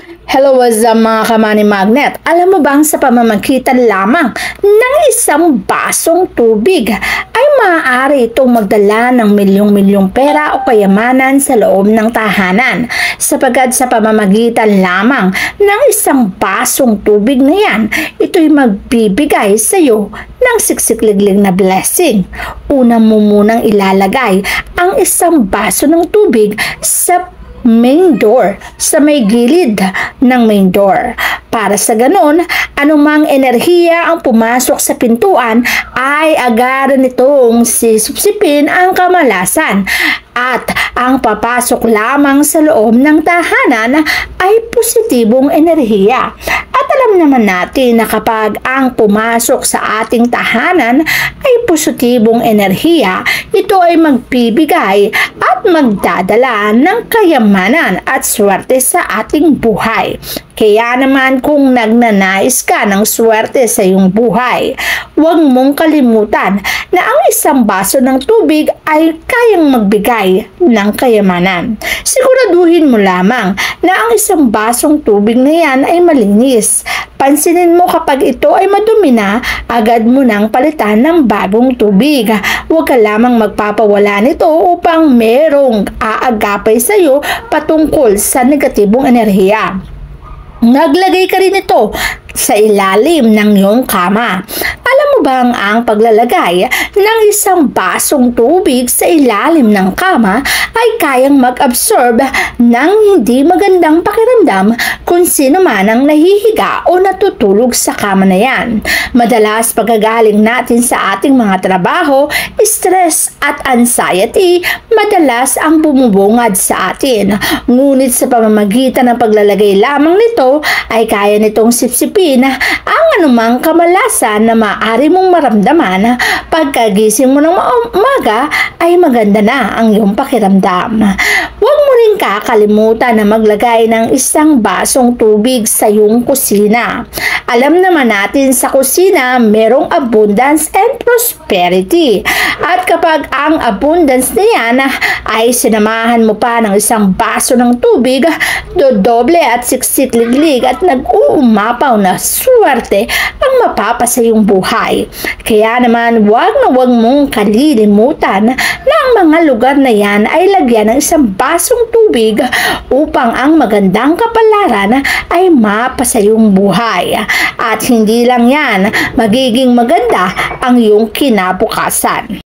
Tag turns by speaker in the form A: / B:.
A: Hello, what's up mga kamani magnet? Alam mo bang sa pamamagitan lamang ng isang basong tubig ay maaari itong magdala ng milyong-milyong pera o kayamanan sa loob ng tahanan? Sapagkat sa pamamagitan lamang ng isang basong tubig na yan, ito'y magbibigay sa iyo ng siksikliglig na blessing. Una mo munang ilalagay ang isang baso ng tubig sa main door, sa may gilid ng main door. Para sa ganon, anumang enerhiya ang pumasok sa pintuan ay agad nitong sisupsipin ang kamalasan. At ang papasok lamang sa loob ng tahanan ay positibong enerhiya. At alam naman natin na kapag ang pumasok sa ating tahanan ay positibong enerhiya, ito ay magbibigay at magdadala ng kayamanan at swerte sa ating buhay. Kaya naman kung nagnanais ka ng swerte sa iyong buhay, huwag mong kalimutan na ang isang baso ng tubig ay kayang magbigay ng kayamanan. Siguraduhin mo lamang na ang isang basong tubig na yan ay malinis. Pansinin mo kapag ito ay madumi na, agad mo nang palitan ng bagong tubig. Huwag ka lamang magpapawala nito upang merong aagapay sa iyo patungkol sa negatibong enerhiya. Naglagay ka rin ito sa ilalim ng iyong kama. Alam mo bang ang paglalagay ng isang basong tubig sa ilalim ng kama ay kayang mag-absorb ng hindi magandang pakiramdam kung sino man ang nahihiga o natutulog sa kama na yan. Madalas pagkagaling natin sa ating mga trabaho, stress at anxiety, madalas ang bumubungad sa atin. Ngunit sa pamamagitan ng paglalagay lamang nito, ay kaya nitong sipsipin ang anumang kamalasan na maaari mong maramdaman. Pagkagising mo ng umaga ay maganda na ang iyong pakiramdam. Huwag mo rin kakalimutan na maglagay ng isang basong tubig sa iyong kusina. Alam naman natin sa kusina merong abundance and prosperity. At kapag ang abundance na yan ay sinamahan mo pa ng isang baso ng tubig, dodoble at siksikliglig at nag-uumapaw na swerte ang mapapasa iyong buhay. Kaya naman huwag na huwag mong kalilimutan na ang mga lugar na yan ay lagyan ng isang basong tubig upang ang magandang kapalaran ay mapasa iyong buhay. At hindi lang yan, magiging maganda ang iyong kinabukasan.